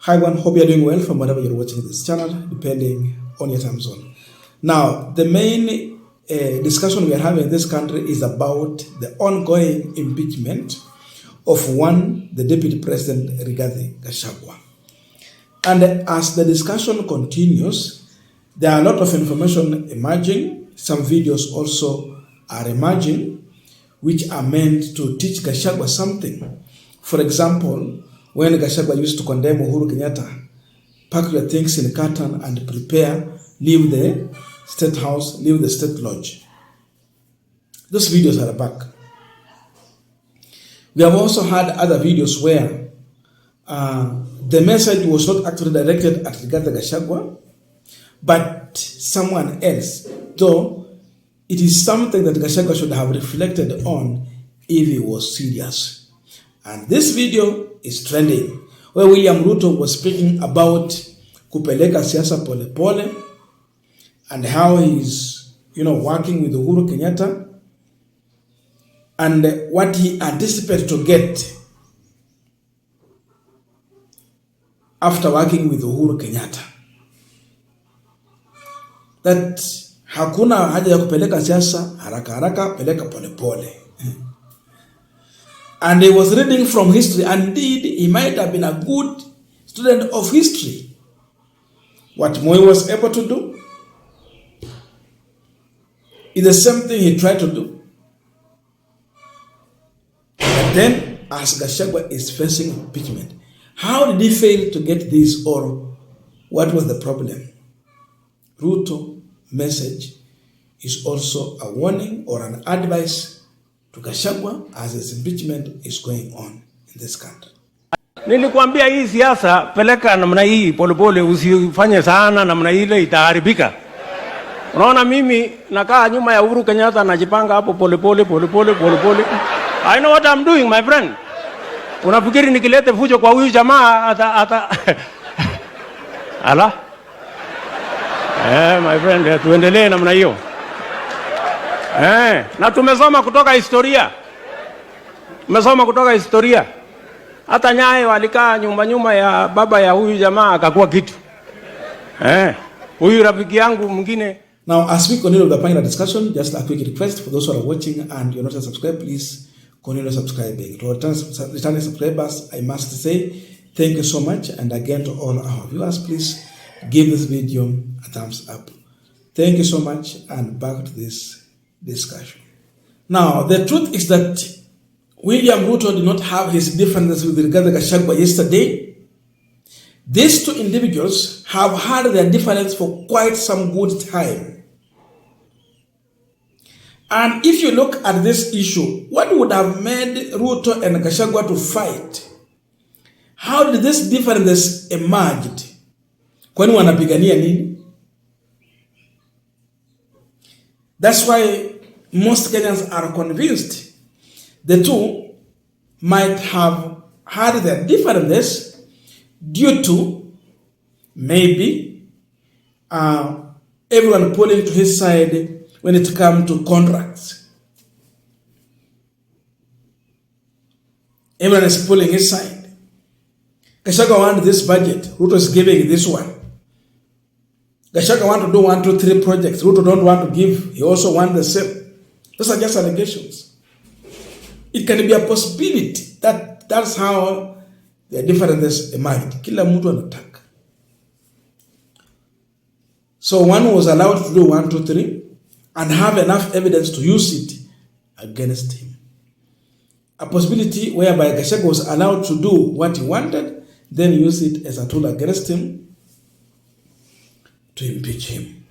Hi everyone, hope you're doing well from wherever you're watching this channel, depending on your time zone. Now, the main discussion we are having in this country is about the ongoing impeachment of the Deputy President, Rigathi Gachagwa. And as the discussion continues, there are a lot of information emerging. Some videos also are emerging, which are meant to teach Gachagwa something. For example, when Gachagwa used to condemn Uhuru Kenyatta, pack your things in a carton and prepare, leave the state house, leave the state lodge. Those videos are back. We have also had other videos where the message was not actually directed at Rigathi Gachagwa, but someone else, though it is something that Gachagwa should have reflected on if he was serious. And this video is trending, where William Ruto was speaking about kupeleka siasa pole pole and how he's, working with Uhuru Kenyatta and what he anticipates to get after working with Uhuru Kenyatta. That hakuna haja ya kupeleka siasa haraka haraka, peleka pole pole. And he was reading from history. Indeed, he might have been a good student of history. What Moi was able to do is the same thing he tried to do. And then, as Gachagwa is facing impeachment, how did he fail to get this, or what was the problem? Ruto message is also a warning or an advice to Gachagwa as his impeachment is going on in this country. Nilikwambia hii siasa peleka namna hii polepole, usifanye sana namna ile itaharibika. Unaona mimi nakaa nyuma ya Uhuru Kenyatta najipanga hapo polepole. I know what I'm doing, my friend. Unafikiri nikilete fujo kwa huyu jamaa ata ala? My friend, tuendelee namna hiyo. Na tumesoma kutoka historia. Hata Nyayo walikaa nyuma ya baba ya huyu jamaa akakuwa kitu. Huyu rafiki yangu mwingine. Now, as we continue the panel discussion, just a quick request for those who are watching and you're not subscribed, please continue subscribing. To returning subscribers, I must say thank you so much. And again, to all our viewers, please give this video a thumbs up. Thank you so much, and back to this discussion. Now, the truth is that William Ruto did not have his differences with Rigathi Gachagwa yesterday. These two individuals have had their difference for quite some good time. And if you look at this issue, what would have made Ruto and Gachagwa to fight? How did these differences emerge? Kwani wanapigania nini? That's why most Kenyans are convinced the two might have had their differences due to maybe everyone pulling to his side when it comes to contracts. Everyone is pulling his side. Gachagwa wants this budget, Ruto is giving this one. Gachagwa want to do 1, 2, 3 projects. Ruto don't want to give. He also wants the same. Those are just allegations. It can be a possibility that that's how the differences emerged. Kila mtu anataka. So one was allowed to do 1, 2, 3 and have enough evidence to use it against him. A possibility whereby Gachagwa was allowed to do what he wanted, then use it as a tool against him to impeach him.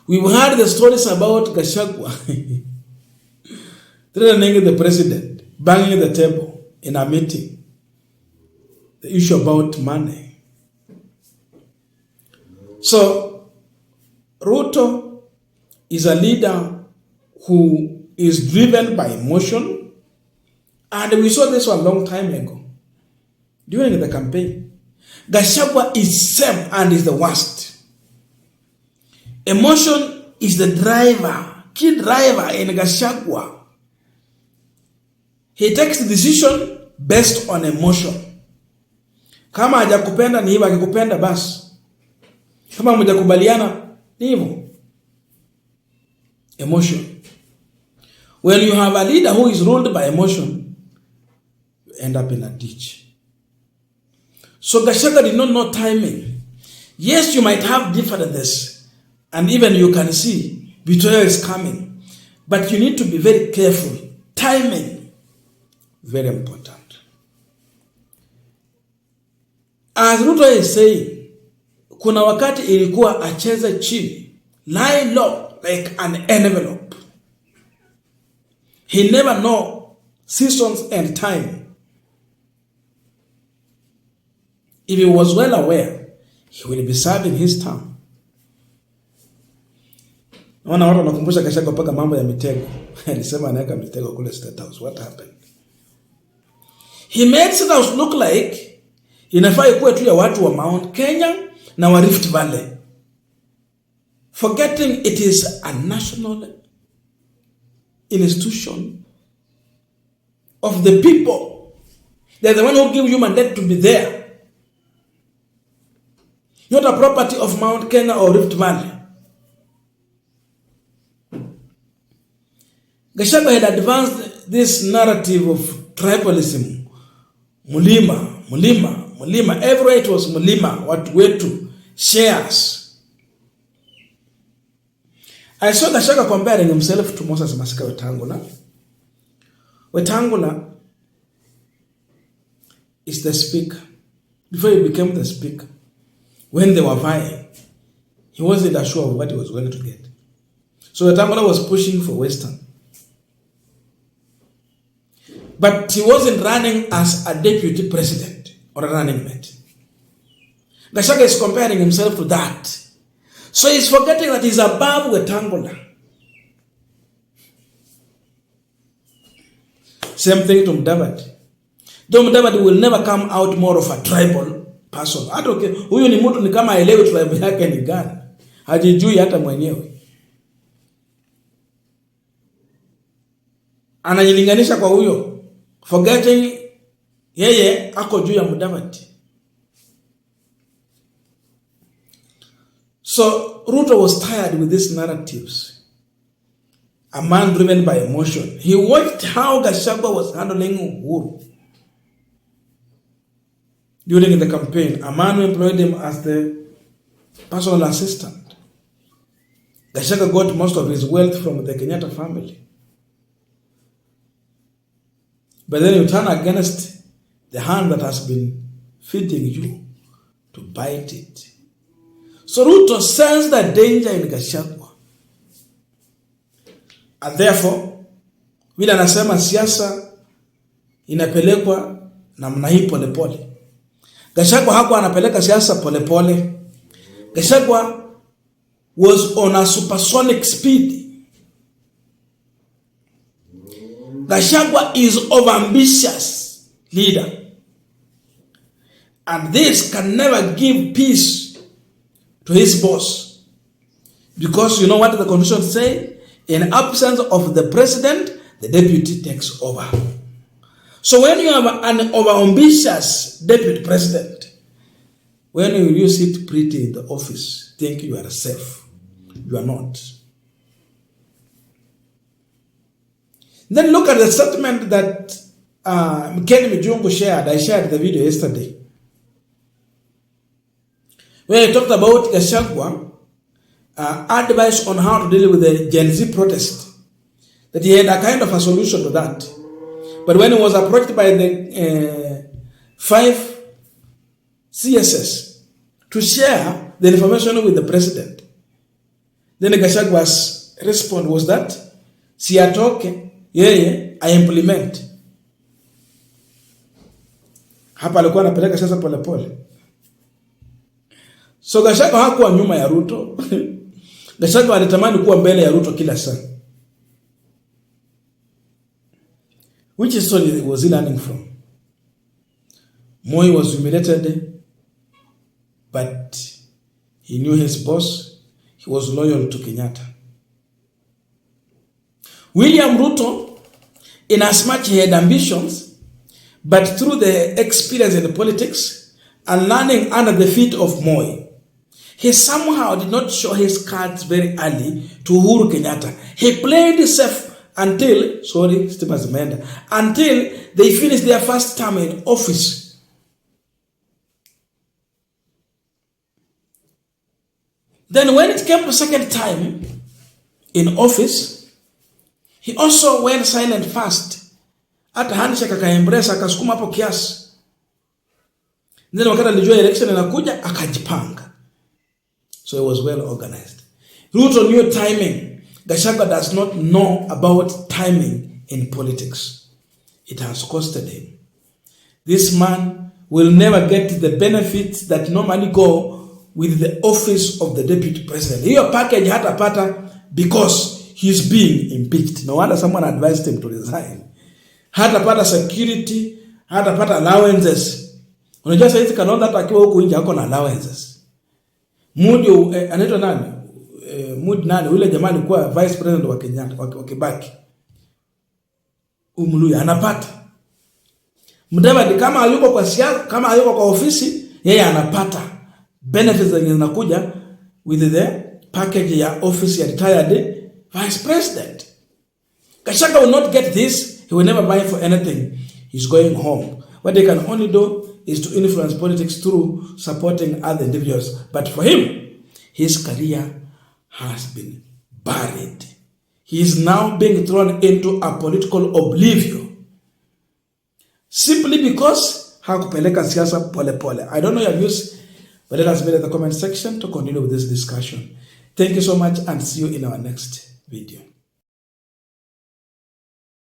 We've heard the stories about Gachagwa threatening the president, banging the table in a meeting. The issue about money. So, Ruto is a leader who is driven by emotion, and we saw this one a long time ago during the campaign. Gachagwa is same and is the worst. Emotion is the driver, key driver in Gachagwa. He takes the decision based on emotion. Kama hajakupenda ni hivyo, akikupenda basi. Kama mjakubaliana ni hivyo. Emotion. When you have a leader who is ruled by emotion, you end up in a ditch. So Gachagua did not know timing. Yes, you might have differences, and even you can see betrayal is coming. But you need to be very careful. Timing, very important. As Ruto is saying, kuna wakati ilikuwa acheze chini, lie low like an envelope. He never know seasons and time. If he was well aware, he will be serving his term. Naona watu wanakumbusha Gachagua paka mambo ya mitego. Alisema anaweka mitego kule State House. What happened? He made State House look like inafaa ikuwe tu ya watu wa Mount Kenya na wa Rift Valley, forgetting it is a national institution of the people. They're the one who give you mandate to be there. Not a property of Mount Kenya or Rift Valley. Gachagua had advanced this narrative of tribalism. Mulima, Mulima, Mulima. Everywhere it was Mulima. Watu wetu, shares. I saw Gachagua comparing himself to Moses Masika Wetangula. Wetangula is the speaker. Before he became the speaker, when they were vying, he wasn't sure of what he was going to get. So Wetangula was pushing for Western. But he wasn't running as a deputy president or a running mate. Gachagua is comparing himself to that. So he's forgetting that he's above Wetangula. Same thing to Mudavadi. Though Mudavadi will never come out more of a tribal person. Hata okay, huyu ni mtu ni kama aelewe tribe yake ni gani. Hajijui hata mwenyewe. Anajilinganisha kwa huyo. Forgetting yeye ako juu ya Mudavadi. So Ruto was tired with these narratives. A man driven by emotion. He watched how Gachagua was handling Uhuru during the campaign. A man who employed him as the personal assistant. Gachagua got most of his wealth from the Kenyatta family. But then you turn against the hand that has been feeding you to bite it. So Ruto sensed the danger in Gachagua. And therefore, vile anasema siasa inapelekwa namna hii polepole. Gachagua hakuwa anapeleka siasa polepole. Gachagua was on a supersonic speed. Gachagua is overambitious leader. And this can never give peace to his boss. Because you know what the constitution say? In absence of the president, the deputy takes over. So when you have an overambitious deputy president, when you sit pretty in the office, think you are safe. You are not. Then look at the statement that Ken Mijungu shared. I shared the video yesterday. Where he talked about Gachagua advice on how to deal with the Gen Z protest. That he had a kind of a solution to that. But when he was approached by the 5 CSS to share the information with the president, then Gachagua's response was that, siyatoke, yeye, I implement. Hapa alikuwa anapeleka sasa pole pole. So Gachagua hakuwa nyuma ya Ruto. Gachagua alitamani kuwa mbele ya Ruto kila saa. Which story was he learning from? Moi was humiliated, but he knew his boss. He was loyal to Kenyatta. William Ruto, in as much he had ambitions, but through the experience in the politics and learning under the feet of Moi. He somehow did not show his cards very early to Uhuru Kenyatta. He played safe until they finished their first term in office. Then when it came to second time in office, he also went silent first. Hata handshake akaembrace akasukuma hapo kiasi. Then wakati alijua election inakuja akajipanga. So it was well organized. Ruto knew timing. Gachagwa does not know about timing in politics. It has costed him. This man will never get the benefits that normally go with the office of the deputy president. Hiyo package hatapata because he's being impeached. No wonder someone advised him to resign. Hatapata security, hatapata allowances. Unajua saizi Kalonzo hata akiwa huko nje hako na allowances. Mudi anaitwa nani? Mudi nani? Yule jamaa alikuwa vice president wa Kenya wa Kibaki. Umluya anapata. Mudavadi kama hayuko kwa siasa, kama hayuko kwa ofisi, yeye anapata benefits zenye zinakuja with the package ya office ya retired vice president. Gachagwa will not get this. He will never buy for anything. He's going home. What they can only do is to influence politics through supporting other individuals. But for him, his career has been buried. He is now being thrown into a political oblivion. Simply because hakupeleka siasa pole pole. I don't know your views, but let us be in the comment section to continue with this discussion. Thank you so much and see you in our next video.